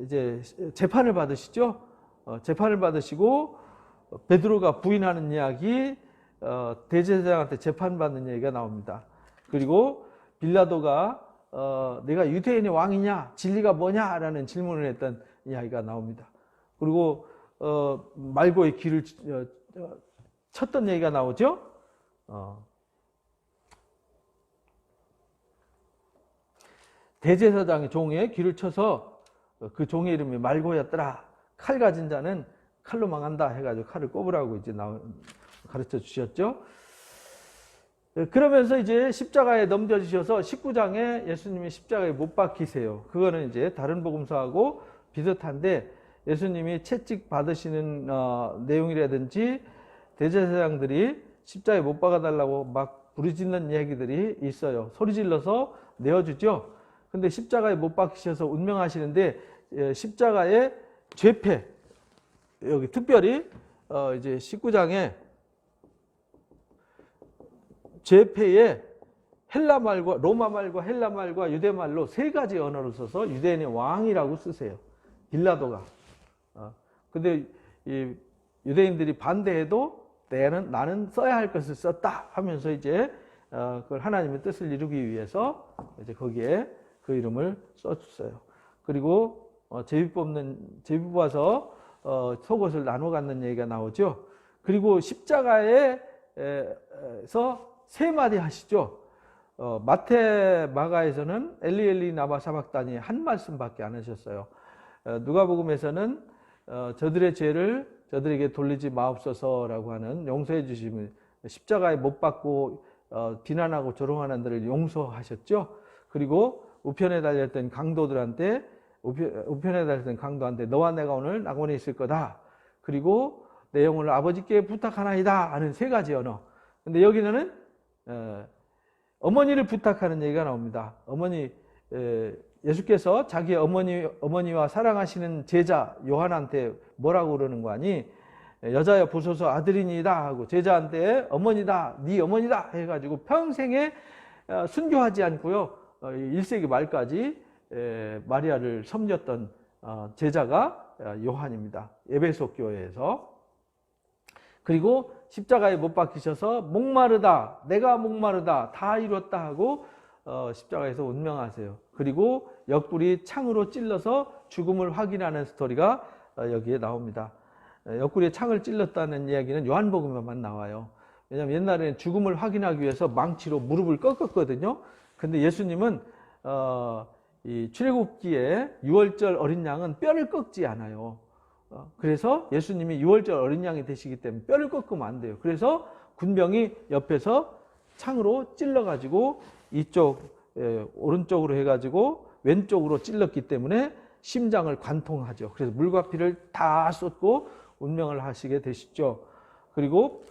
이제 재판을 받으시죠. 재판을 받으시고 베드로가 부인하는 이야기, 대제사장한테 재판받는 얘기가 나옵니다. 그리고 빌라도가 내가 유대인의 왕이냐, 진리가 뭐냐 라는 질문을 했던 이야기가 나옵니다. 그리고 말고의 길을 쳤던 얘기가 나오죠. 대제사장의 종의 길을 쳐서 그 종의 이름이 말고였더라. 칼 가진 자는 칼로 망한다 해가지고 칼을 꼽으라고 이제 가르쳐 주셨죠. 그러면서 이제 십자가에 넘겨주셔서 19장에 예수님이 십자가에 못 박히세요. 그거는 이제 다른 복음서하고 비슷한데, 예수님이 채찍 받으시는 내용이라든지 대제사장들이 십자가에 못 박아달라고 막 부르짖는 얘기들이 있어요. 소리 질러서 내어주죠. 근데 십자가에 못 박히셔서 운명하시는데, 십자가의 죄패, 여기 특별히 이제 19장에 죄패에 헬라말과 로마말과 헬라말과 유대말로 세 가지 언어를 써서 유대인의 왕이라고 쓰세요. 빌라도가. 근데 이 유대인들이 반대해도 나는 써야 할 것을 썼다 하면서 이제 그걸 하나님의 뜻을 이루기 위해서 이제 거기에 그 이름을 써줬어요. 그리고 제비 뽑아서 속옷을 나눠 갖는 얘기가 나오죠. 그리고 십자가에서 세 마디 하시죠. 마태, 마가에서는 엘리 엘리 나마 사박다니 한 말씀밖에 안 하셨어요. 누가복음에서는 저들의 죄를 저들에게 돌리지 마옵소서라고 하는 용서해 주심을, 십자가에 못 박고 비난하고 조롱하는 들을 용서하셨죠. 그리고 우편에 달렸던 강도들한테, 우편에 달렸던 강도한테 너와 내가 오늘 낙원에 있을 거다. 그리고 내 영혼을 아버지께 부탁하나이다 하는 세 가지 언어. 근데 여기는 어머니를 부탁하는 얘기가 나옵니다. 예수께서 자기 어머니와 사랑하시는 제자 요한한테 뭐라고 그러는 거 아니? 여자여 보소서 아들이니이다 하고 제자한테 어머니다, 네 어머니다 해가지고 평생에 순교하지 않고요. 1세기 말까지 마리아를 섬겼던 제자가 요한입니다. 에베소 교회에서. 그리고 십자가에 못 박히셔서 목마르다, 내가 목마르다, 다 이뤘다 하고 십자가에서 운명하세요. 그리고 옆구리 창으로 찔러서 죽음을 확인하는 스토리가 여기에 나옵니다. 옆구리에 창을 찔렀다는 이야기는 요한복음에만 나와요. 왜냐하면 옛날에는 죽음을 확인하기 위해서 망치로 무릎을 꺾었거든요. 근데 예수님은 이 출애굽기에 유월절 어린 양은 뼈를 꺾지 않아요. 그래서 예수님이 유월절 어린 양이 되시기 때문에 뼈를 꺾으면 안 돼요. 그래서 군병이 옆에서 창으로 찔러가지고 이쪽 오른쪽으로 해가지고 왼쪽으로 찔렀기 때문에 심장을 관통하죠. 그래서 물과 피를 다 쏟고 운명을 하시게 되시죠. 그리고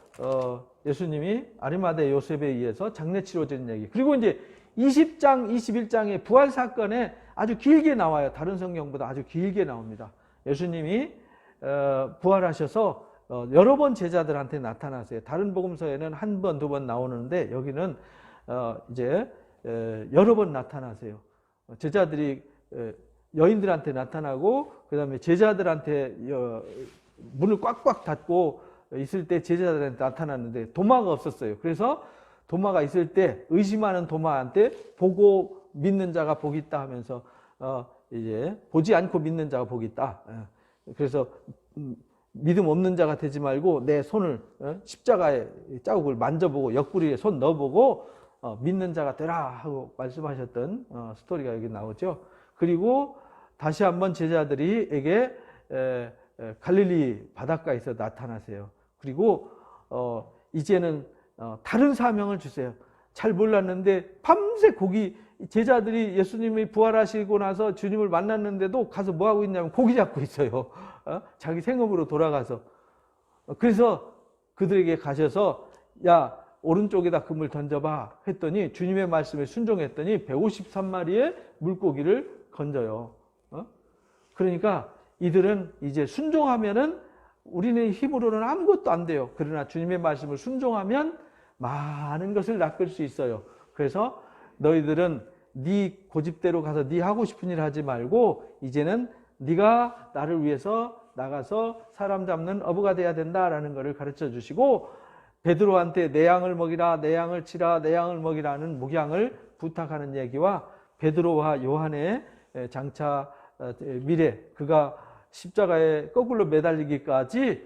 예수님이 아리마대 요셉에 의해서 장례 치러진 얘기. 그리고 이제 20장, 21장의 부활 사건에 아주 길게 나와요. 다른 성경보다 아주 길게 나옵니다. 예수님이 부활하셔서 여러 번 제자들한테 나타나세요. 다른 복음서에는 한 번, 두 번 나오는데 여기는 이제 여러 번 나타나세요. 제자들이 여인들한테 나타나고 그다음에 제자들한테 문을 꽉꽉 닫고 있을 때 제자들한테 나타났는데 도마가 없었어요. 그래서 도마가 있을 때 의심하는 도마한테 보고 믿는 자가 복이 있다 하면서 이제 보지 않고 믿는 자가 복이 있다. 그래서 믿음 없는 자가 되지 말고 내 손을 십자가의 자국을 만져보고 옆구리에 손 넣어보고 믿는 자가 되라 하고 말씀하셨던 스토리가 여기 나오죠. 그리고 다시 한번 제자들이에게 갈릴리 바닷가에서 나타나세요. 그리고 이제는 다른 사명을 주세요. 잘 몰랐는데 밤새 고기, 제자들이 예수님이 부활하시고 나서 주님을 만났는데도 가서 뭐 하고 있냐면 고기 잡고 있어요. 자기 생업으로 돌아가서. 그래서 그들에게 가셔서 야 오른쪽에다 그물 던져봐 했더니 주님의 말씀에 순종했더니 153마리의 물고기를 건져요. 그러니까 이들은 이제 순종하면은 우리는 힘으로는 아무것도 안 돼요. 그러나 주님의 말씀을 순종하면 많은 것을 낚을 수 있어요. 그래서 너희들은 네 고집대로 가서 네 하고 싶은 일 하지 말고 이제는 네가 나를 위해서 나가서 사람 잡는 어부가 돼야 된다라는 것을 가르쳐 주시고 베드로한테 내 양을 먹이라, 내 양을 치라, 내 양을 먹이라는 목양을 부탁하는 얘기와 베드로와 요한의 장차 미래 그가 십자가에 거꾸로 매달리기까지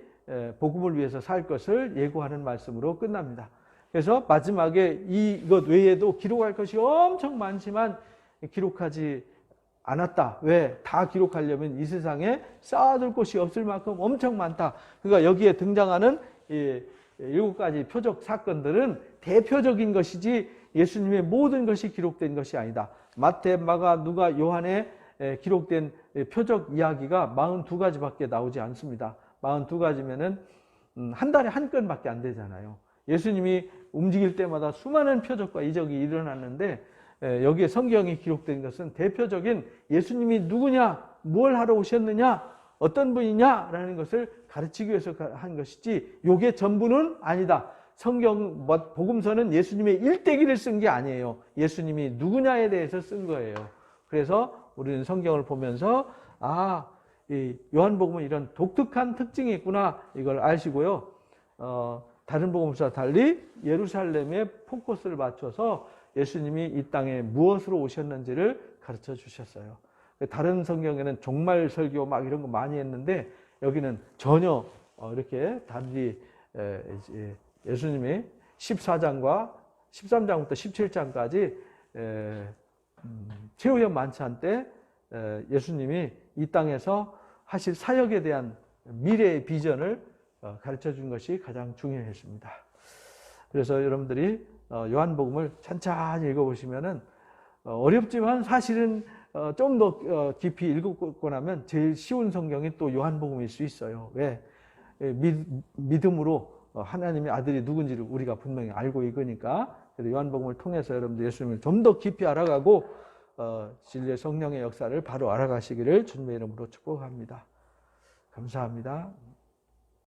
복음을 위해서 살 것을 예고하는 말씀으로 끝납니다. 그래서 마지막에 이것 외에도 기록할 것이 엄청 많지만 기록하지 않았다. 왜? 다 기록하려면 이 세상에 쌓아둘 곳이 없을 만큼 엄청 많다. 그러니까 여기에 등장하는 7가지 표적 사건들은 대표적인 것이지 예수님의 모든 것이 기록된 것이 아니다. 마태, 마가, 누가, 요한에 기록된 표적 이야기가 42가지밖에 나오지 않습니다. 42가지면은 한 달에 한 건밖에 안 되잖아요. 예수님이 움직일 때마다 수많은 표적과 이적이 일어났는데 여기에 성경이 기록된 것은 대표적인 예수님이 누구냐, 뭘 하러 오셨느냐, 어떤 분이냐라는 것을 가르치기 위해서 한 것이지 요게 전부는 아니다. 성경 복음서는 예수님의 일대기를 쓴 게 아니에요. 예수님이 누구냐에 대해서 쓴 거예요. 그래서 우리는 성경을 보면서 이 요한복음은 이런 독특한 특징이 있구나 이걸 아시고요. 다른 복음서와 달리 예루살렘에 포커스를 맞춰서 예수님이 이 땅에 무엇으로 오셨는지를 가르쳐 주셨어요. 다른 성경에는 종말 설교 막 이런 거 많이 했는데 여기는 전혀 이렇게 달리 예수님이 14장과 13장부터 17장까지 최후의 만찬 때 예수님이 이 땅에서 하실 사역에 대한 미래의 비전을 가르쳐 준 것이 가장 중요했습니다. 그래서 여러분들이 요한복음을 천천히 읽어보시면은 어렵지만 사실은 좀 더 깊이 읽고 나면 제일 쉬운 성경이 또 요한복음일 수 있어요. 왜? 믿음으로 하나님의 아들이 누군지를 우리가 분명히 알고 읽으니까. 그래서 요한복음을 통해서 여러분들 예수님을 좀 더 깊이 알아가고 진리의 성령의 역사를 바로 알아가시기를 주님의 이름으로 축복합니다. 감사합니다.